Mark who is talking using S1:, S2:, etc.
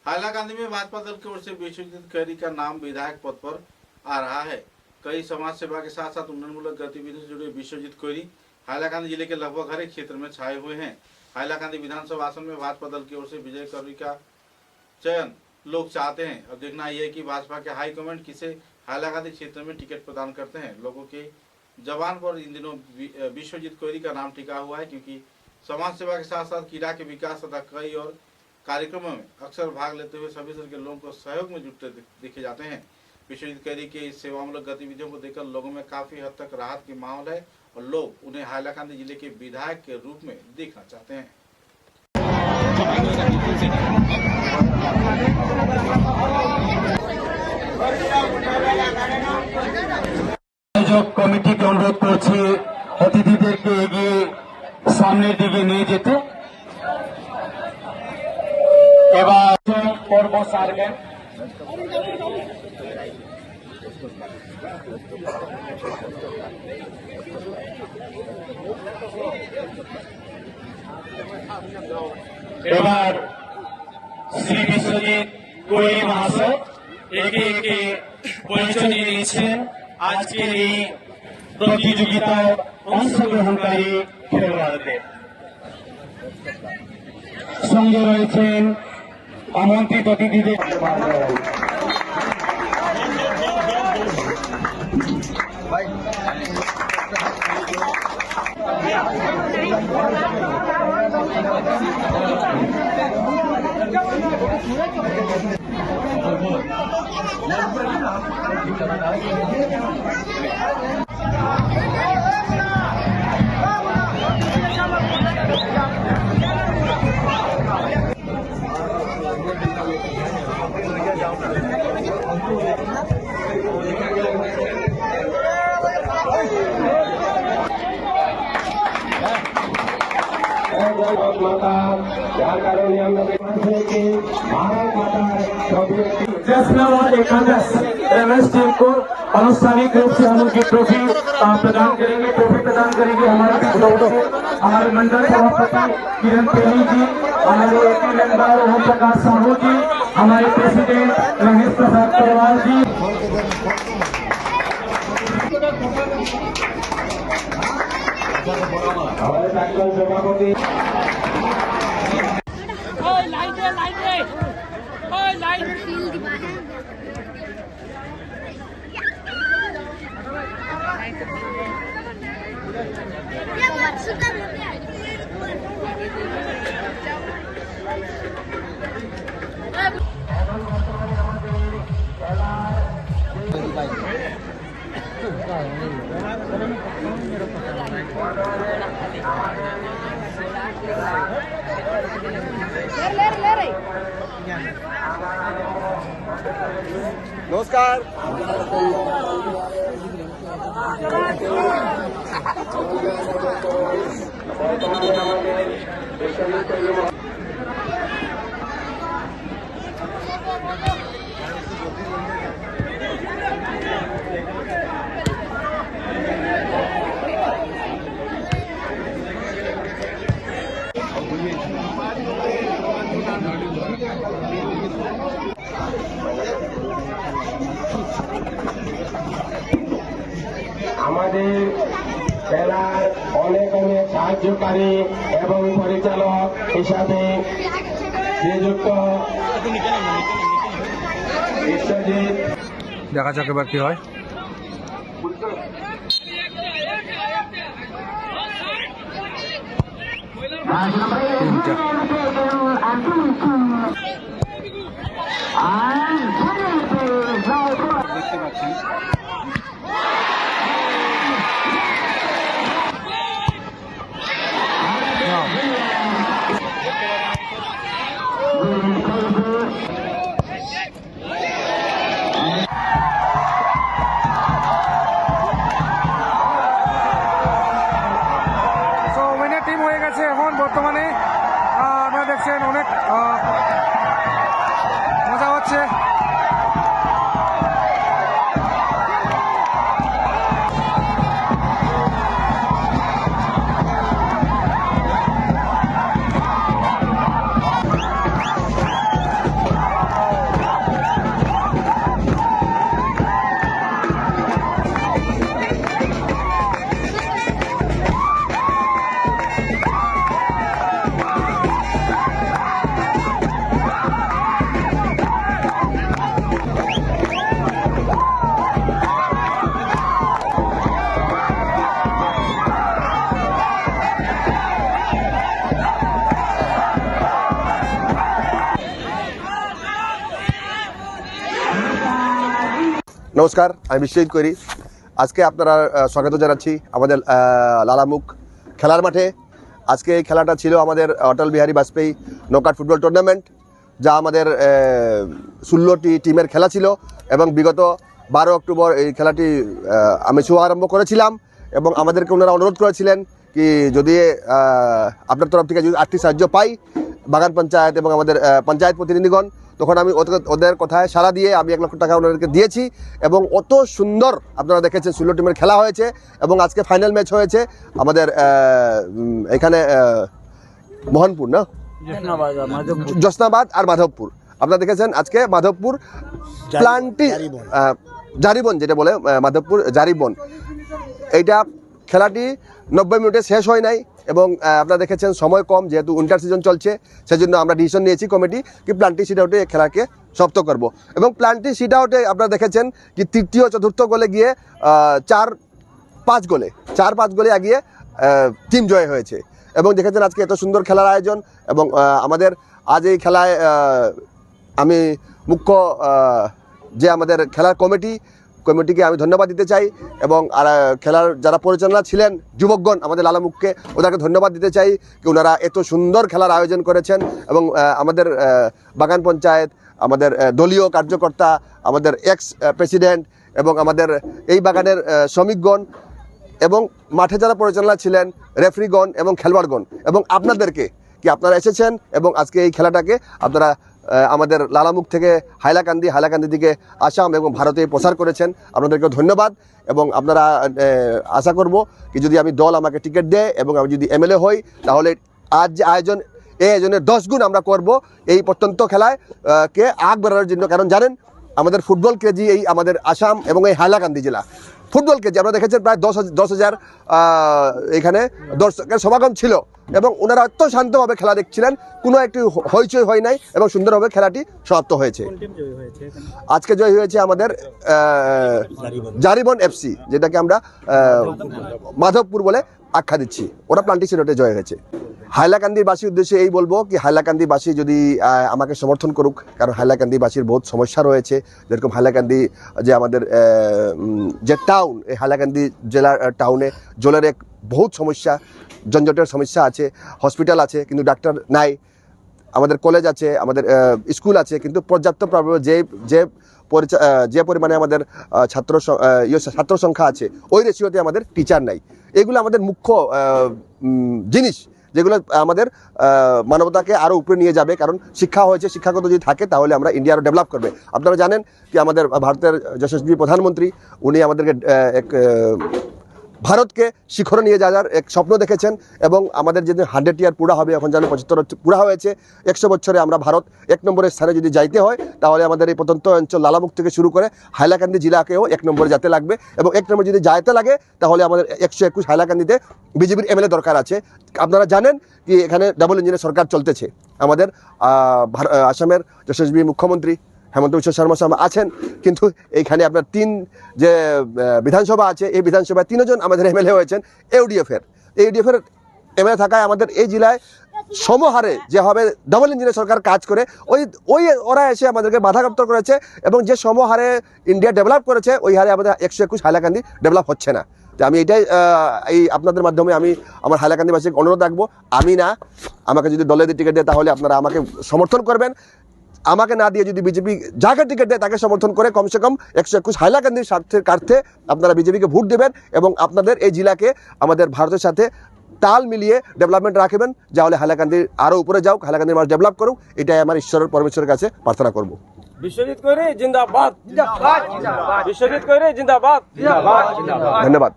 S1: हाइलाकांदी में भाजपा दल की ओर से विश्वजीत खैरी का नाम विधायक पद पर आ रहा है। कई समाज सेवा के साथ साथ उन्नयनमूलक गतिविधियों से जुड़े विश्वजीत खैरी हाइलाकांदी जिले के लगभग हर एक क्षेत्र में छाए हुए हैं। हाइलाकांदी विधानसभा आसन में भाजपा दल की ओर से विजय खैरी का चयन लोग चाहते हैं। अब देखना यह है कि भाजपा के हाईकमांड किसे हाइलाकांदी क्षेत्र में टिकट प्रदान करते हैं। लोगों के जबान पर इन दिनों विश्वजीत खैरी का नाम टिका हुआ है, क्योंकि समाज सेवा के साथ साथ क्रीड़ा के विकास तथा कई और कार्यक्रमों में अक्सर भाग लेते हुए सभी तरह के लोगों को सहयोग में जुटते देखे जाते हैं। विश्वजीत खैरी के इस सेवामूलक गतिविधियों को देखकर लोगों में काफी हद तक राहत की माहौल है और लोग उन्हें हाइलाकांदी जिले के विधायक के रूप में देखना चाहते हैं।
S2: आयोजक कमिटी के अनुरोध करছি অতিথিদেরকে এগিয়ে সামনের দিকে নিয়ে যেতে। এবার পর্ব সারবেন। এবার শ্রী বিশ্বজিৎ খৈরি মহাশয় একে একে পরিচয় দিয়ে নিয়েছেন আজকের এই প্রতিযোগিতায় অংশগ্রহণকারী খেলোয়াড়দের। সঙ্গে রয়েছেন আমন্ত্রিত অতিথিদের। एमएस टीम को आनुষ্ঠাनिक रूप से हम उनकी ट्रॉफी प्रदान करेंगे। हमारे मंडल सभापति किरण पेनी जी, हमारे एपी मेंबर ओम प्रकाश साहू जी, हमारे प्रेसिडेंट महेश प्रसाद परवाल जी, हमारे प्राक्तन सभापति नमस्कार। আমাদের জেলার অনেক সাহায্যকারী এবং পরিচালক হিসাবে নিযুক্ত বিশ্বজিৎ। দেখা যাক এবার কি হয়। দেখতে পাচ্ছেন টিম হয়ে গেছে। এখন বর্তমানে আপনারা দেখছেন অনেক
S3: নমস্কার, আমি বিশ্বজিৎ কৈরি। আজকে আপনারা স্বাগত জানাচ্ছি আমাদের লালামুখ খেলার মাঠে। আজকে এই খেলাটা ছিল আমাদের Atal Bihari Vajpayee knockout football tournament, যা আমাদের 16টি টিমের খেলা ছিল এবং বিগত 12 অক্টোবর এই খেলাটি আমি শুভারম্ভ করেছিলাম এবং আমাদেরকে ওনারা অনুরোধ করেছিলেন কি যদি আপনার তরফ থেকে যদি আর্থিক সাহায্য পাই বাগান পঞ্চায়েত এবং আমাদের পঞ্চায়েত প্রতিনিধিগণ, তখন আমি ওদের কথায় সাড়া দিয়ে আমি 1 লক্ষ টাকা ওনাদেরকে দিয়েছি এবং অত সুন্দর আপনারা দেখেছেন 16 টিমের খেলা হয়েছে এবং আজকে ফাইনাল ম্যাচ হয়েছে আমাদের এখানে মোহনপুর না জোসনাবাদ আর মাধবপুর। আপনারা দেখেছেন আজকে মাধবপুর প্লান্টি জারিবন যেটা বলে মাধবপুর জারিবন, এইটা খেলাটি 90 মিনিটে শেষ হয় নাই এবং আপনারা দেখেছেন সময় কম, যেহেতু উইন্টার সিজন চলছে সেজন্য আমরা ডিসিশন নিয়েছি কমিটি কি প্লান্টি সিট আউটে এই খেলাকে সমাপ্ত করব এবং প্লান্টি সিট আউটে আপনারা দেখেছেন কি তৃতীয় চতুর্থ গোলে গিয়ে 4-5 গোলে এগিয়ে টিম জয় হয়েছে এবং দেখেছেন আজকে এত সুন্দর খেলার আয়োজন এবং আমাদের আজ এই খেলায় আমি মুখ্য যে আমাদের খেলার কমিটিকে আমি ধন্যবাদ দিতে চাই এবং খেলার যারা পরিচালনা ছিলেন যুবকগণ আমাদের লালামুখকে ওদেরকে ধন্যবাদ দিতে চাই কি ওনারা এত সুন্দর খেলার আয়োজন করেছেন এবং আমাদের বাগান পঞ্চায়েত, আমাদের দলীয় কার্যকর্তা, আমাদের এক্স প্রেসিডেন্ট এবং আমাদের এই বাগানের শ্রমিকগণ এবং মাঠে যারা পরিচালনা ছিলেন রেফারিগণ এবং খেলোয়াড়গণ এবং আপনাদেরকে কি আপনারা এসেছেন এবং আজকে এই খেলাটাকে আপনারা আমাদের লালামুখ থেকে হাইলাকান্দি থেকে আসাম এবং ভারতে প্রচার করেছেন, আপনাদেরকে ধন্যবাদ এবং আপনারা আশা করব কি যদি আমি দল আমাকে টিকিট দেয় এবং আমি যদি এমএলএ হই তাহলে আজ যে এই আয়োজনের 10 গুণ আমরা করব এই প্রত্যন্ত খেলায় কে আগ বাড়ানোর জন্য। কারণ জানেন আমাদের ফুটবল কেজি এই আমাদের আসাম এবং এই হাইলাকান্দি জেলা ফুটবল কেজি আপনারা দেখেছেন প্রায় 10,000 এখানে দর্শকের সমাগম ছিল এবং ওনারা অত্যন্ত শান্তভাবে খেলা দেখছিলেন, কোনো একটি হইচই হয় নাই এবং সুন্দরভাবে খেলাটি সমাপ্ত হয়েছে। আজকে জয় হয়েছে আমাদের জারিবন এফসি, যেটাকে আমরা মাধবপুর বলে আখ্যা দিচ্ছি, ওরা প্লান্টি সিলেটে জয় হয়েছে। হাইলাকান্দিবাসীর উদ্দেশ্যে এই বলবো কি হাইলাকান্দিবাসী যদি আমাকে সমর্থন করুক, কারণ হাইলাকান্দিবাসীর বহুত সমস্যা রয়েছে। যেরকম হাইলাকান্দি যে আমাদের যে টাউন, এই হাইলাকান্দি জেলার টাউনে জলের এক বহুত সমস্যা, যানজটের সমস্যা আছে, হসপিটাল আছে কিন্তু ডাক্তার নাই, আমাদের কলেজ আছে, আমাদের স্কুল আছে কিন্তু পর্যাপ্ত যে পরিমাণে আমাদের ছাত্র সংখ্যা আছে ওই রেশিওতে আমাদের টিচার নাই। এগুলো আমাদের মুখ্য জিনিস যেগুলো আমাদের মানবতাকে আরও উপরে নিয়ে যাবে, কারণ শিক্ষা হয়েছে, শিক্ষাগত যদি থাকে তাহলে আমরা ইন্ডিয়া আরও ডেভেলপ করবে। আপনারা জানেন কি আমাদের ভারতের যশস্বী প্রধানমন্ত্রী উনি আমাদেরকে ভারতকে শিখরে নিয়ে যাওয়ার এক স্বপ্ন দেখেছেন এবং আমাদের যদি 100 ইয়ার পুরা হবে, এখন যেন 75 পুরা হয়েছে, 100 বছরে আমরা ভারত 1 নম্বরের স্থানে যদি যাইতে হয় তাহলে আমাদের এই প্রত্যন্ত অঞ্চল লালামুখ থেকে শুরু করে হাইলাকান্দি জেলাকেও 1 নম্বরে যেতে লাগবে এবং 1 নম্বর যদি যাইতে লাগে তাহলে আমাদের 121 হাইলাকান্দিতে বিজেপির এমএলএ দরকার আছে। আপনারা জানেন কি এখানে ডাবল ইঞ্জিনের সরকার চলতেছে, আমাদের আসামের যশস্বী মুখ্যমন্ত্রী হেমন্ত বিশ্ব শর্মা আছেন কিন্তু এইখানে আপনার 3 যে বিধানসভা আছে এই বিধানসভায় 3 জন আমাদের এমএলএ হয়েছেন ইউডিএফ এর এমএলএ থাকায় আমাদের এই জেলায় সমহারে যেভাবে ডাবল ইঞ্জিনের সরকার কাজ করে ওরা এসে আমাদেরকে বাধাগ্রস্ত করেছে এবং যে সমহারে ইন্ডিয়া ডেভেলপ করেছে ওই হারে আমাদের 121 হাইলাকান্দি ডেভেলপ হচ্ছে না। তো আমি এটাই এই আপনাদের মাধ্যমে আমি আমার হাইলাকান্দিবাসীকে অনুরোধ রাখবো, আমি না, আমাকে যদি দলে টিকিট দেয় তাহলে আপনারা আমাকে সমর্থন করবেন, আমাকে না দিয়ে যদি বিজেপি যাকে টিকিট দেয় তাকে সমর্থন করে কমসে কম 121 হাইলাকান্দির স্বার্থে আপনারা বিজেপিকে ভোট দেবেন এবং আপনাদের এই জেলাকে আমাদের ভারতের সাথে তাল মিলিয়ে ডেভেলপমেন্ট রাখবেন, যাহলে হাইলাকান্দি আরও উপরে যাওক, হাইলাকান্দির মানুষ ডেভেলপ করুক, এটাই আমার ঈশ্বরের পরমেশ্বরের কাছে প্রার্থনা করব।
S4: বিশ্বজিৎ কৈরি জিন্দাবাদ, বিশ্বজিৎ কৈরি জিন্দাবাদ,
S3: ধন্যবাদ।